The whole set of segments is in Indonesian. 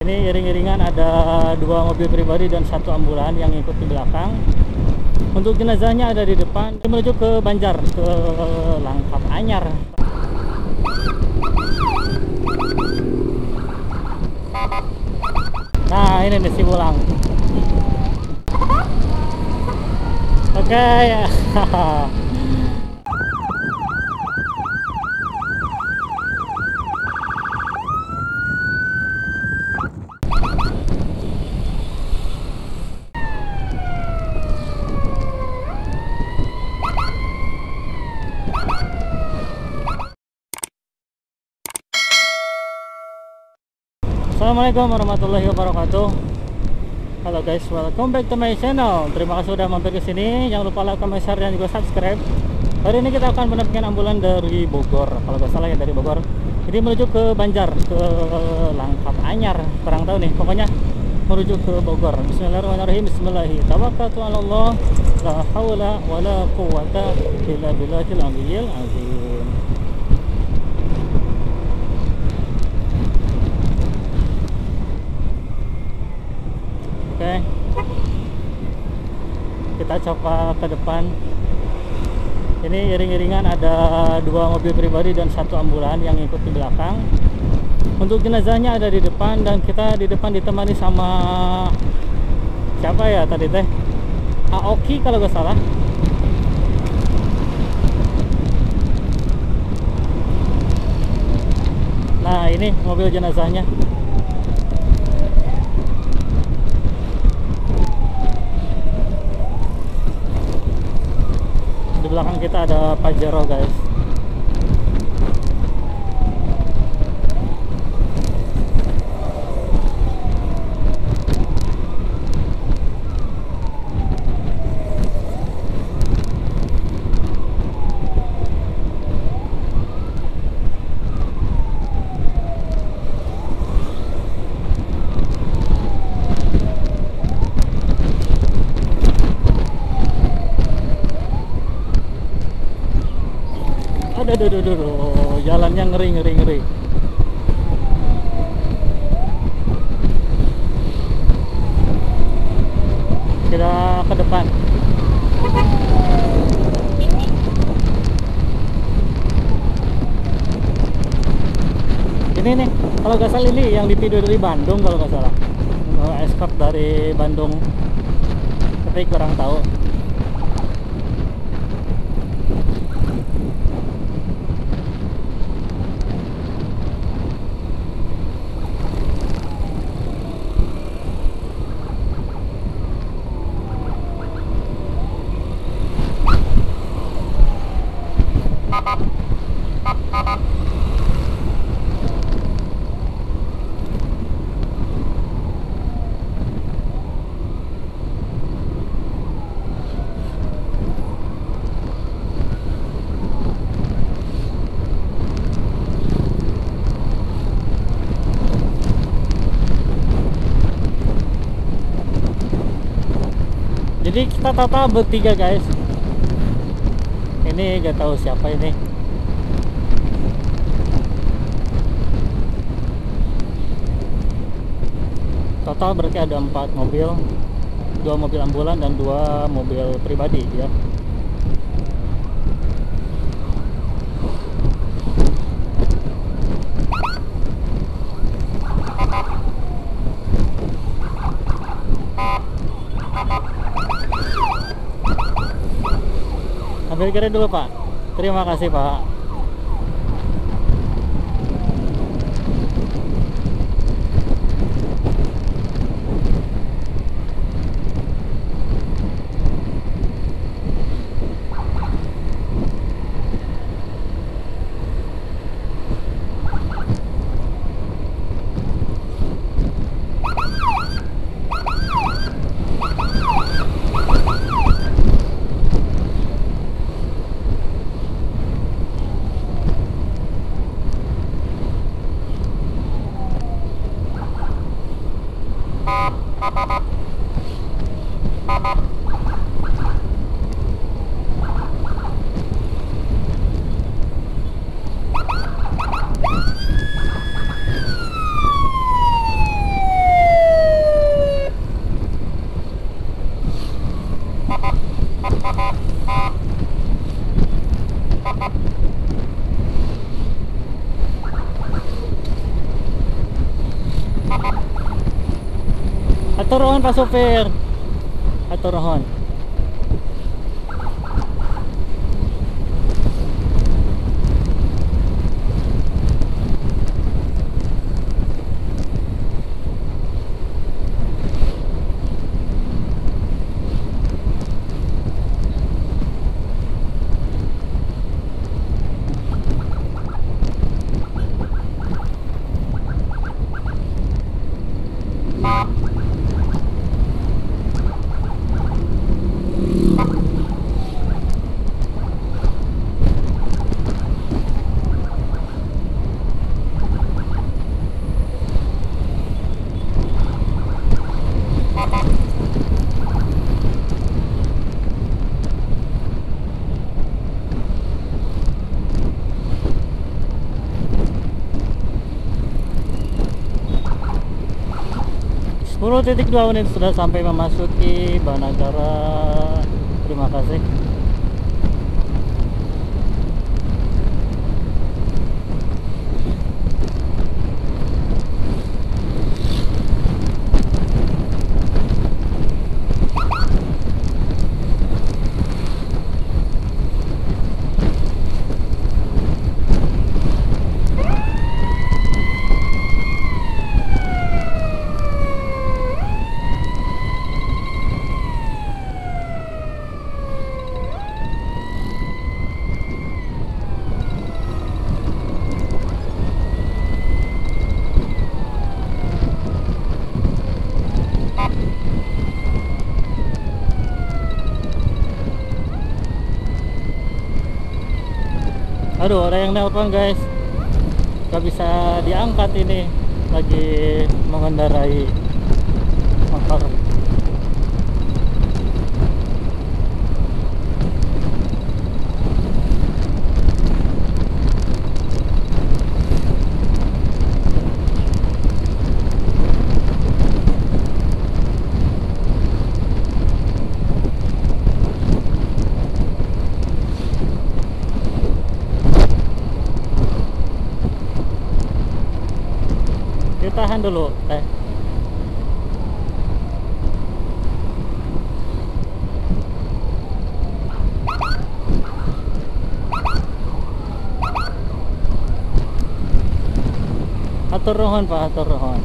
Ini iring-iringan ada 2 mobil pribadi dan 1 ambulan yang ikut di belakang. Untuk jenazahnya ada di depan, menuju ke Banjar, ke Langkap Anyar. Nah, ini nih Sibulang. Oke, ya. Assalamualaikum warahmatullahi wabarakatuh. Halo guys, welcome back to my channel. Terima kasih sudah mampir ke sini. Jangan lupa like, comment, share, dan juga subscribe. Hari ini kita akan menerbitkan ambulan dari Bogor, kalau nggak salah ya, dari Bogor. Jadi menuju ke Banjar, ke Langkap Anyar. Kurang tahu nih, pokoknya menuju ke Bogor. Bismillahirrahmanirrahim. Bismillahirrahmanirrahim. Tawakkaltu 'ala Allah, la haula wala quwwata illa billahil aliyyil azim. Oke, kita coba ke depan. Ini iring-iringan ada 2 mobil pribadi dan 1 ambulan yang ikut di belakang. Untuk jenazahnya ada di depan, dan kita di depan ditemani sama siapa ya tadi teh, Aoki kalau nggak salah. Nah, ini mobil jenazahnya. Di belakang kita ada Pajero guys. Aduh, jalannya ngeri. Kita ke depan. Ini nih, kalau nggak salah ini yang di video dari Bandung kalau nggak salah. Escort dari Bandung, tapi kurang tahu. Jadi kita total bertiga guys. Ini gak tahu siapa ini. Total berarti ada 4 mobil, 2 mobil ambulan dan 2 mobil pribadi ya. Ambil kiri dulu Pak. Terima kasih Pak. Aturohon pa super. Aturohon. Titik 2 menit sudah sampai memasuki Banagara. Terima kasih. Aduh, ada yang nelpon guys, gak bisa diangkat ini, lagi mengendarai motor. Tahan dulu teh. Atur nuhun Pak, atur nuhun.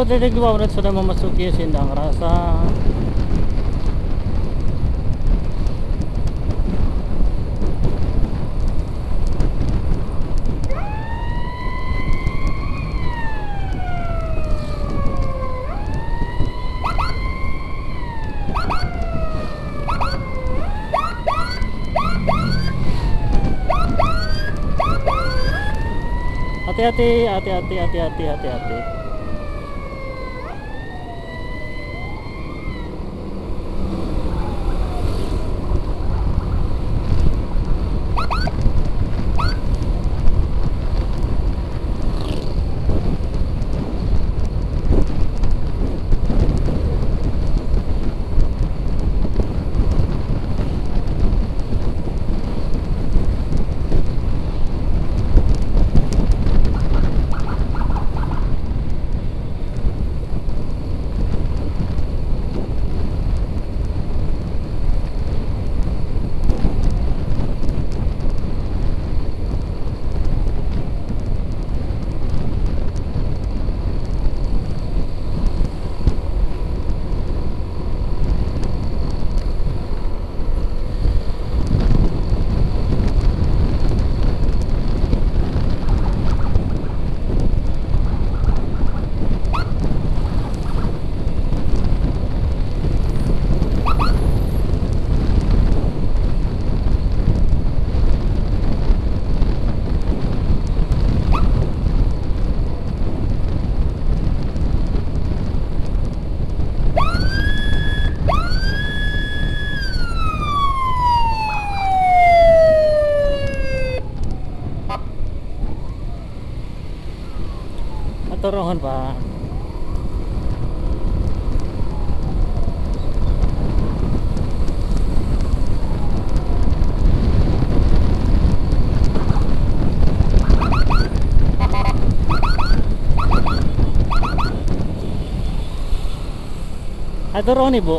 Titik 2 menit sudah memasuki Sindang Rasa. Hati-hati, hati-hati, hati-hati, hati-hati. Hatur nuhun, Pak. Hatur nuhun, Ibu.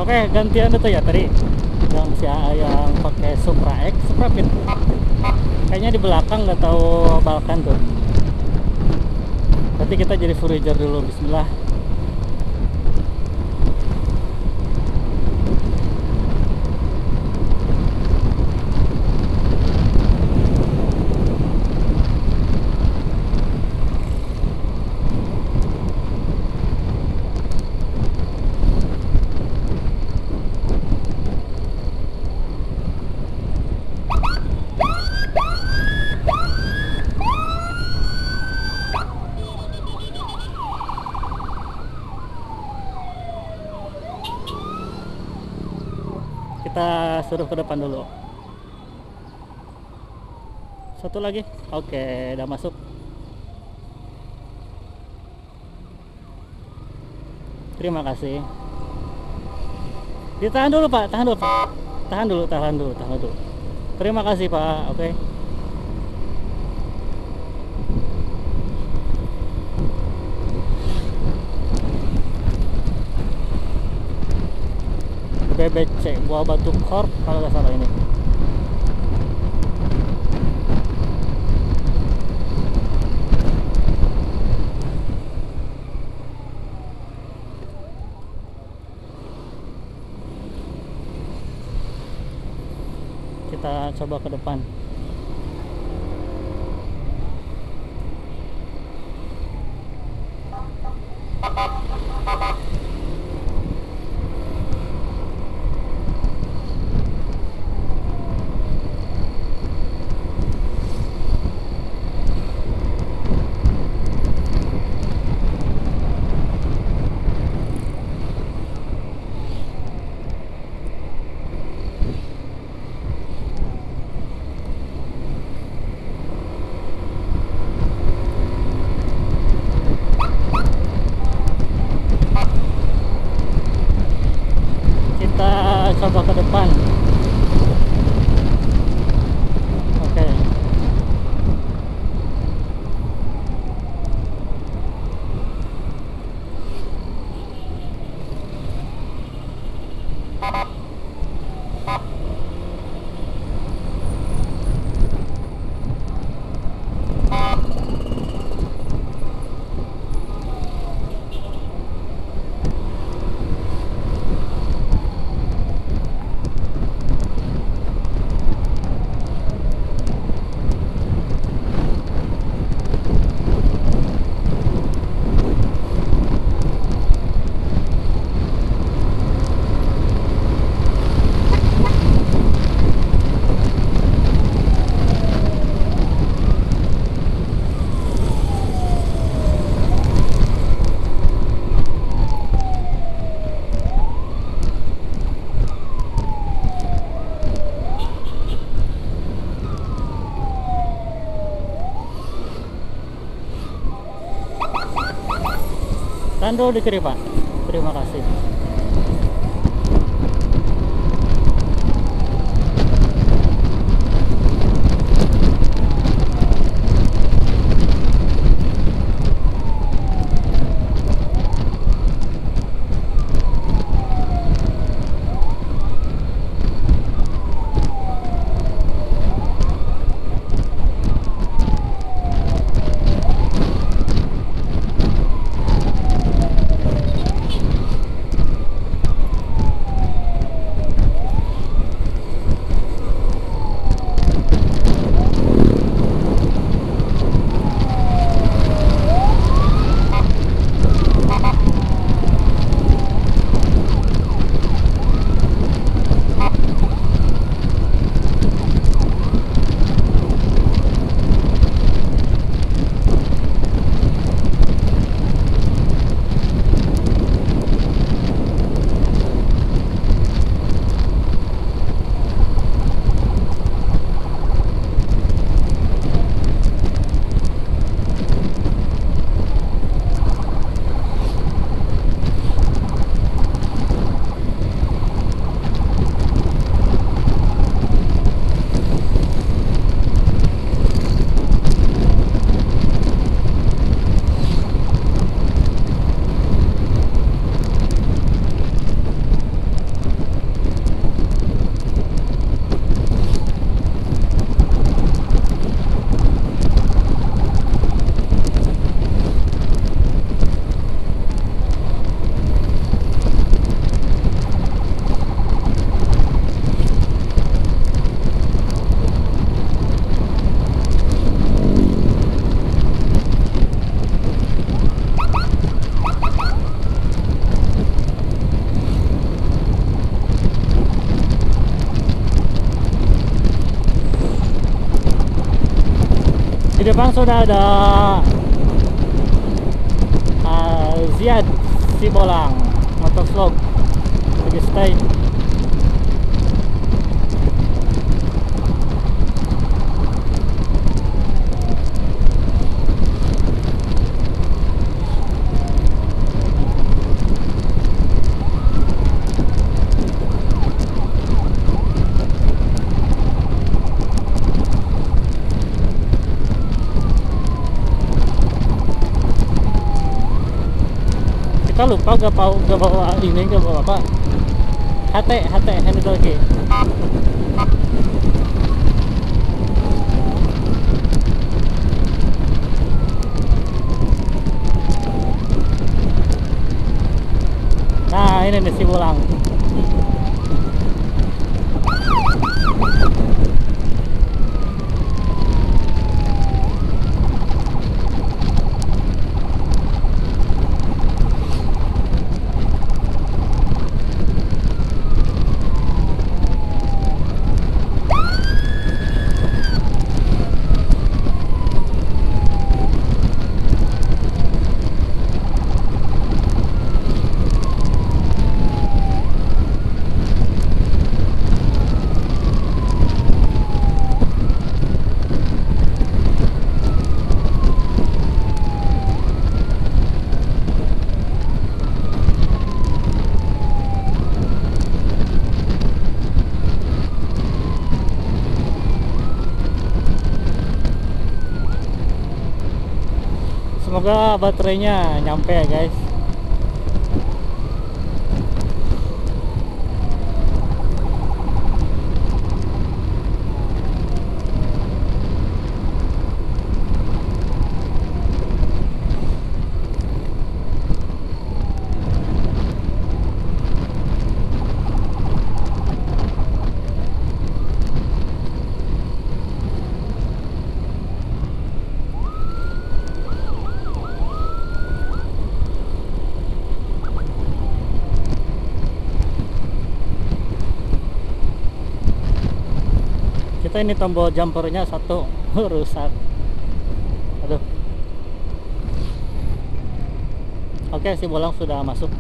Oke, gantian itu ya tadi yang pakai Supra X, Supra Fit. Kayaknya di belakang nggak tahu balkan tuh. Berarti kita jadi Forager dulu. Bismillah. Kita suruh ke depan dulu. Satu lagi. Oke, udah masuk. Terima kasih. Ditahan dulu, Pak. Tahan dulu, Pak. Tahan dulu. Terima kasih, Pak. Oke. BBC Buah Batu Corp kalau nggak salah ini. Kita coba ke depan. Tando di kiri Pak. Terima kasih. Di depan sudah ada Ziad Sibolang motovlog lagi stay. Kita lupa gak bawa ini, gak bawa apa, HT handle lagi. Nah ini nih si Sibolang. Semoga baterainya nyampe ya guys. Kita ini tombol jumpernya satu rusak. Aduh. Oke, si Bolang sudah masuk.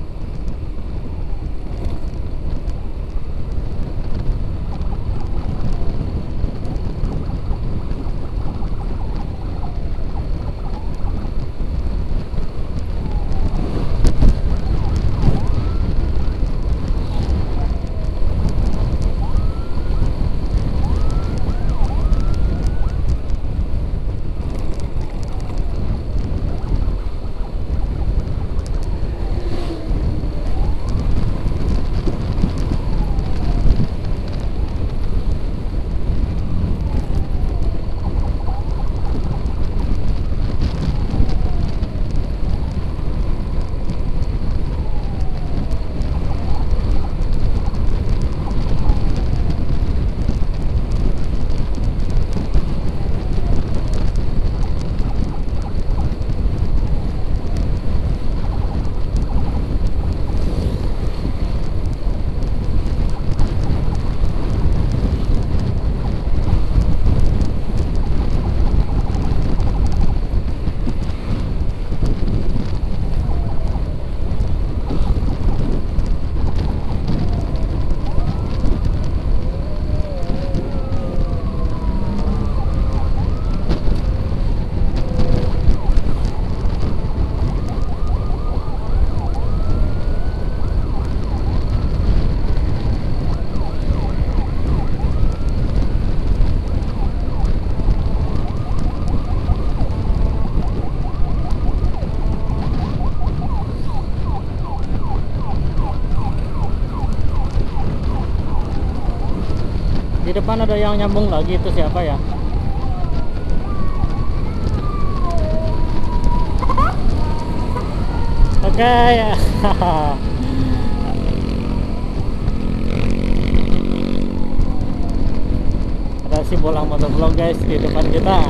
depan ada yang nyambung lagi, itu siapa ya? Oke ya. Ada si bolang motovlog guys di depan kita.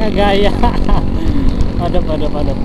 Gaya. Padam.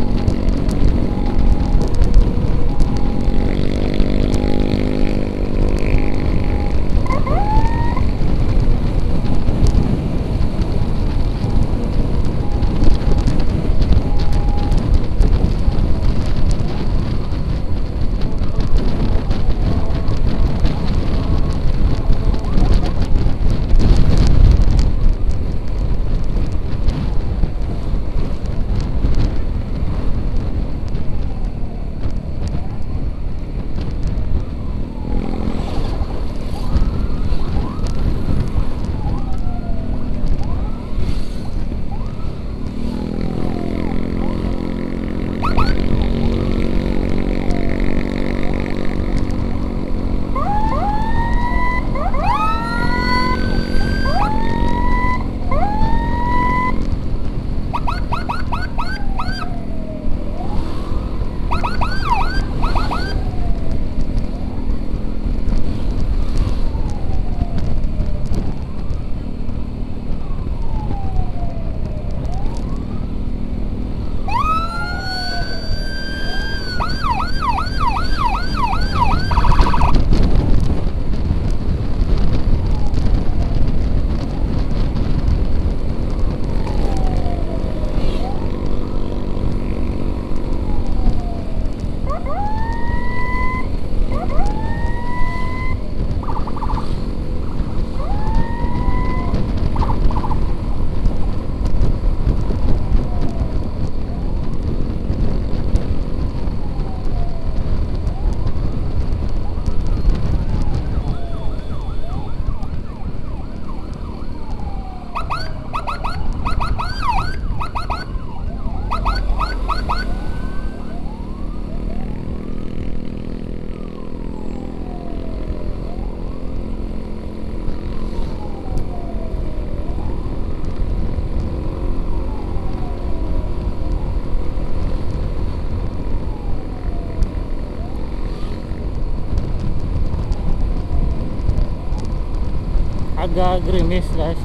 Agak gerimis guys.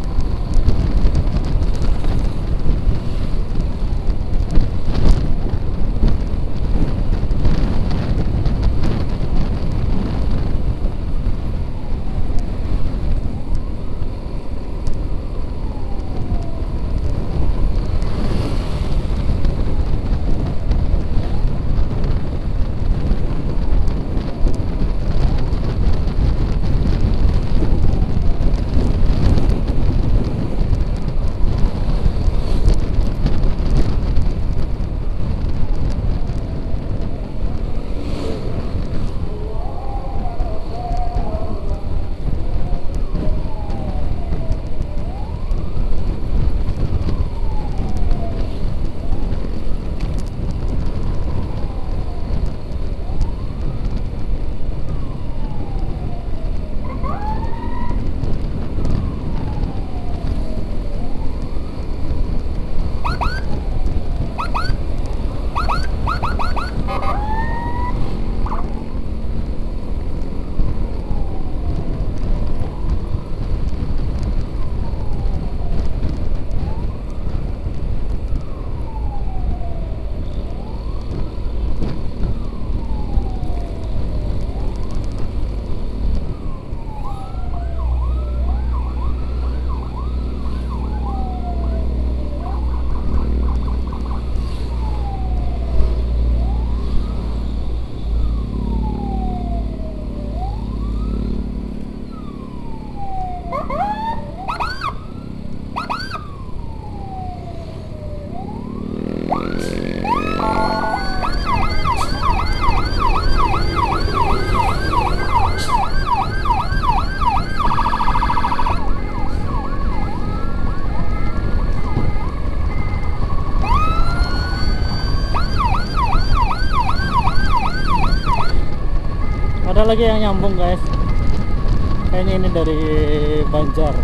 ada lagi yang nyambung guys, kayaknya ini dari Banjar.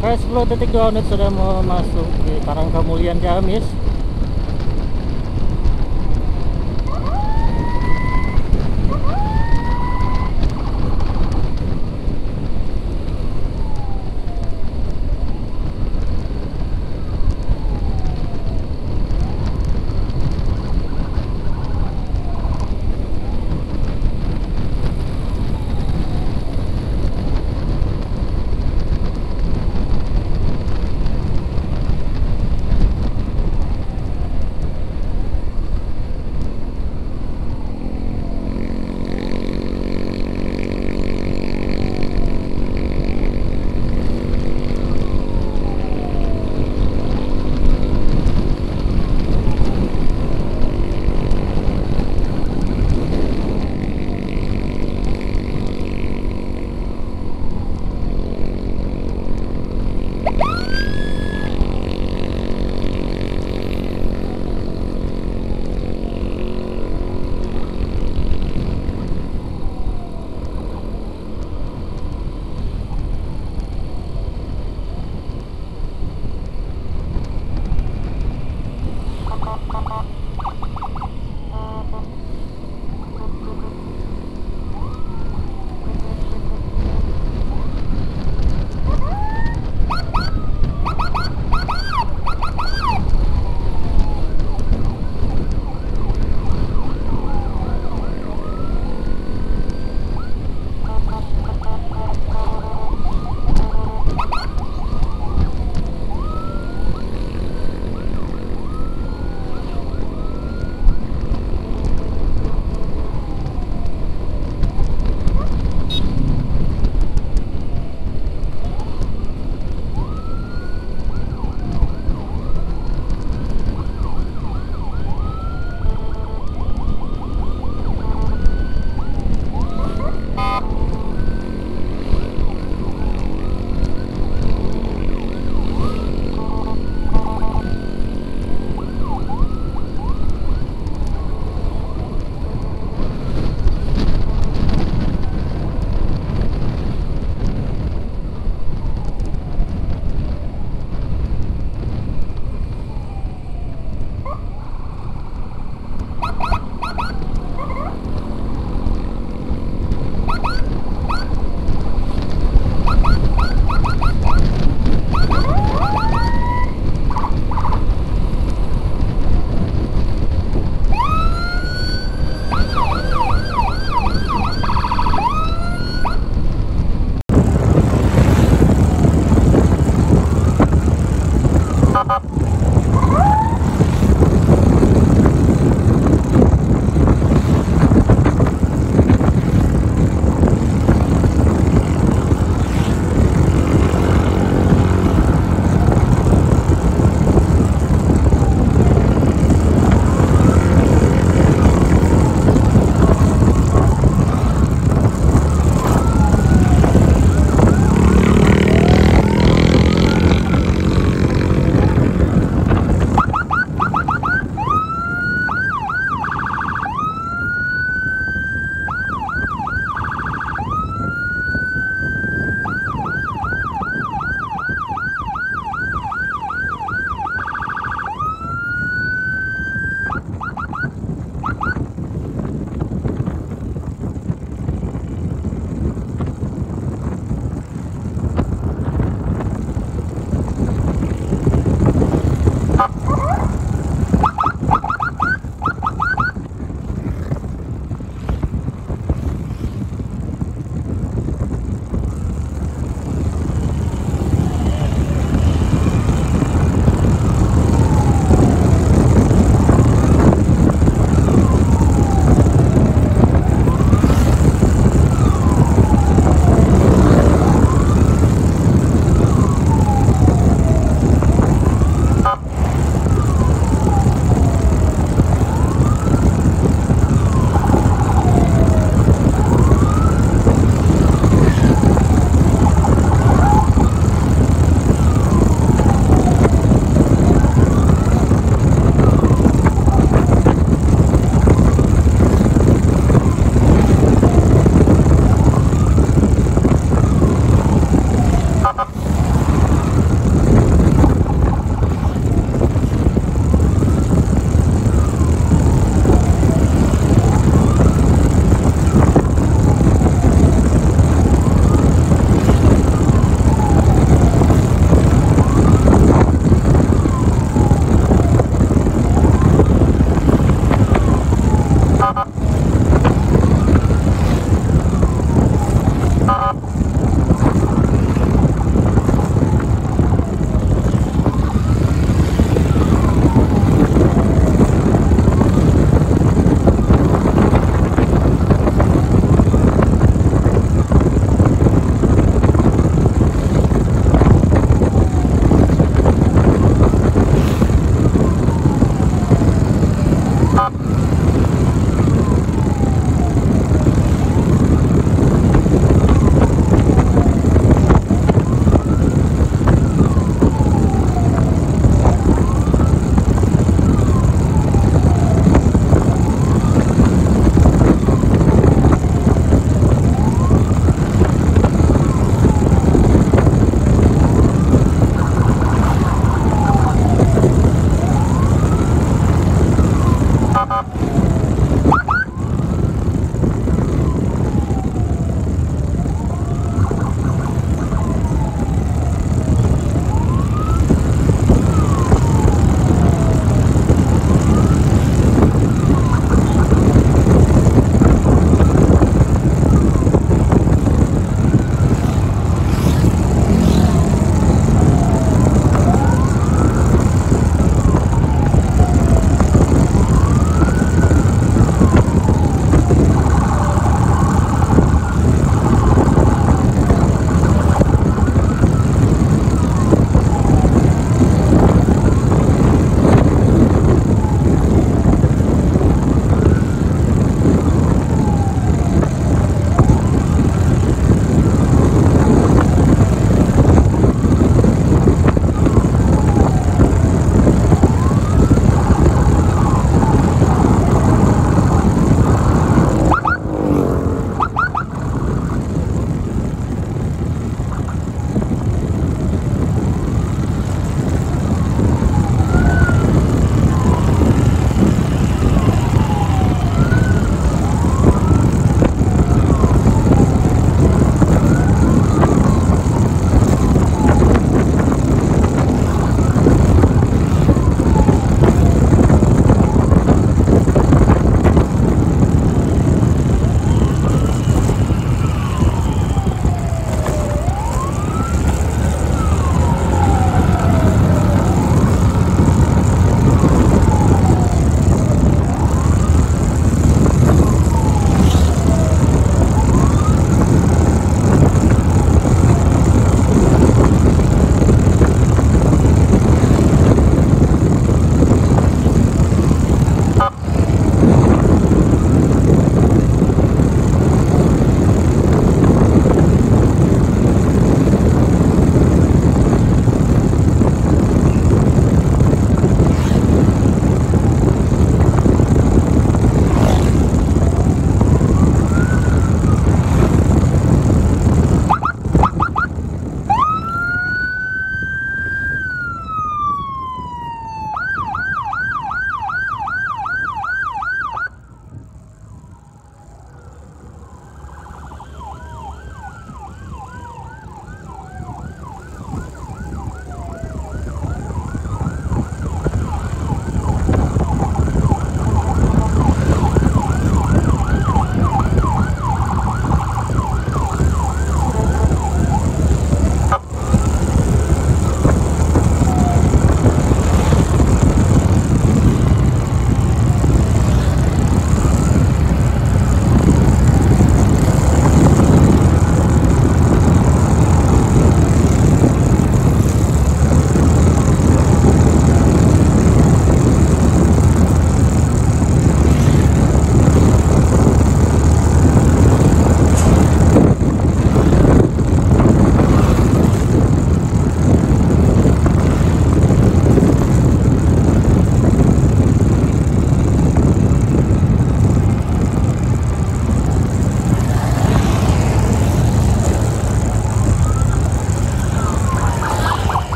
Kayak 10 detik 2 menit sudah mau masuk di Karangkemulian Ciamis.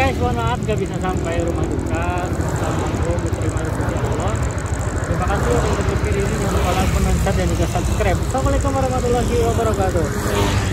guys, mohon maaf gak bisa sampai rumah duka. Alhamdulillah diterima rezeki Allah. Terima kasih udah nonton video ini. Jangan lupa like, comment, share, dan juga subscribe. Assalamualaikum warahmatullahi wabarakatuh.